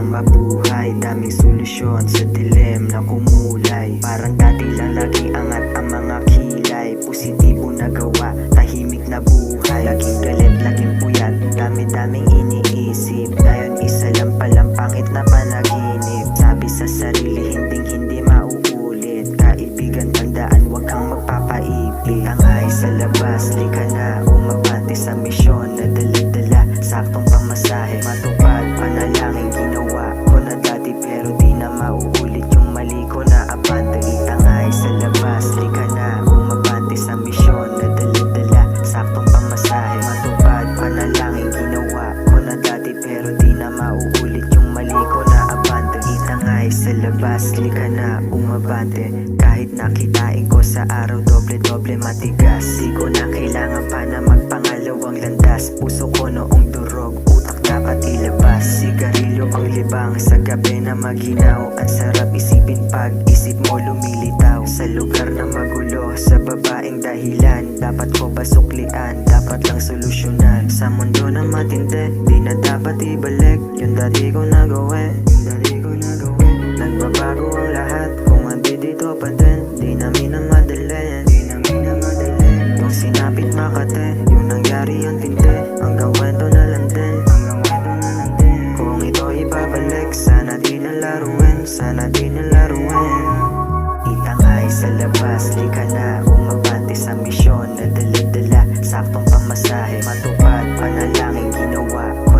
lang mabuhay. Daming solusyon sa dilim na kumulay. Parang dati lang laging angat ang mga kilay. Positibo na gawa, tahimik na buhay. Laging galit, laging puyat, dami-daming iniisip. Ngayon isa lang palang pangit na panaginip. Sabi sa sarili hindi mauulit. Kaibigan tandaan, wag kang magpapaipit. Ang ay sa labas, di ka na umabante sa misyon na dala-dala, saktong pamasahe. Matupad, panalangin ginawa ko na dati, pero di na mauulit yung mali ko na abante. Itangay sa labas, di ka na umabante sa misyon na dala-dala, saktong pamasahe. Matupad, panalangin ginawa ko na dati, pero di na mauulit yung mali ko na abante. Itangay sa labas, di ka na umabante. Kahit nakitain ko sa araw, doble-doble matigas. Di ko na kailangan pa na magpangalawang landas. Puso ko noong durog, utak dapat ilabas. Sigarilyo ang libang sa gabi na maginaw. Ang sarap isipin pag isip mo lumilitaw. Sa lugar na magulo, sa babaeng dahilan. Dapat ko ba suklian, dapat lang solusyonan. Sa mundo na matindi, di na dapat ibalik yung dati ko nagawin. Nagbabago ang lahat, kung hindi dito pa din, di namin na madali. Yung sinapit Makate, yung nangyari ang tindi, hanggang kwento na lang din. Kung ito ibabalik, sana di na laruin, sana di na laruin. Itangay sa labas, di ka na umabante sa misyon na dala-dala, saktong pamasahe. Matupad, panalangin ginawa ko